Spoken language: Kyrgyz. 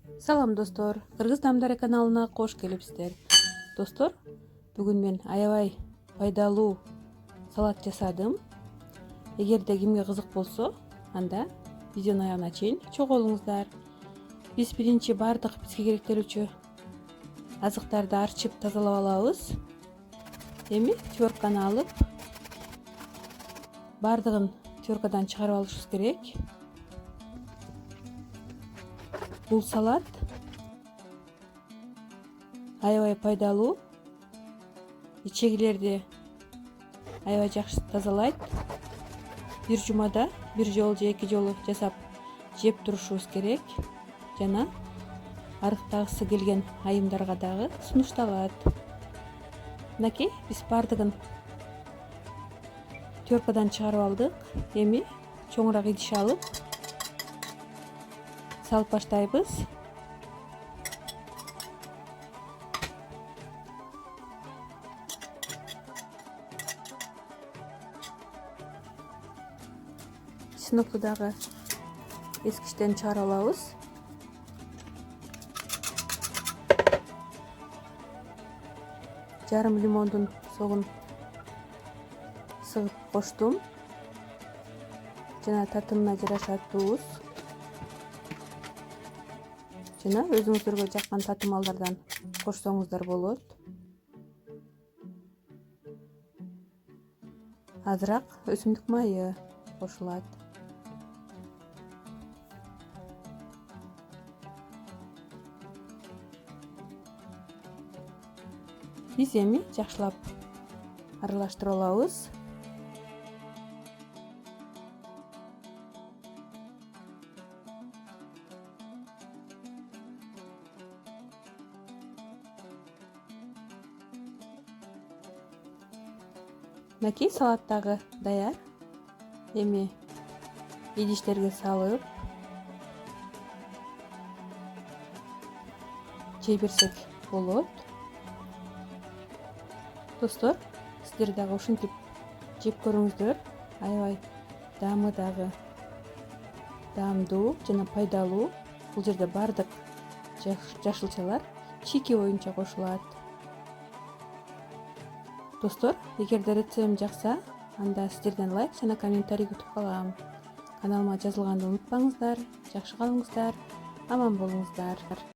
Салам достор, Кыргыз таамдары каналына кош келипсиздер. Достор, бүгүн мен аябай пайдалуу салат жасадым. Эгерде кимге кызык болсо, анда видеонун аягына чейин чогуу болуңуздар. Биз биринчи бардык бизге керектелүүчү азыктарды арчып тазалап алабыз. Эми тверканы алып, бардыгын тверкадан чыгарып алышыбыз керек. Бул салат аябай пайдалуу, ичегилерди аябай жакшы тазалайт. Бир жумада бир жолу же эки жолу жасап жеп турушубуз керек. Жана арыктагысы келген айымдарга дагы сунушталат. Мынакей биз бардыгын тверкадан чыгарып алдык. Эми чоңураак идиш алып салып баштайбыз. Чынокты дагы эскичтен чыгарып алабыз. Жарым лимондун согун сыгып коштум. Жана татымына жараша туз. Жана өзүңүздөргө жаккан татымалдардан кошсоңуздар болот. Азыраак өсүмдүк майы кошулат. Биз эми жакшылап аралаштырып алабыз. Мынакей салат дагы даяр. Эми идиштерге салып жей берсек болот. Достор, сиздер дагы ушинтип жеп көрүңүздөр. Аябай даамы дагы даамдуу жана пайдалуу. Бул жерде бардык жашылчалар чийки боюнча кошулат. Достор, эгерде рецептим жакса, анда сиздерден лайк жана комментарий күтүп калам. Каналыма жазылганды унутпаңыздар. Жакшы калыңыздар, аман болуңуздар.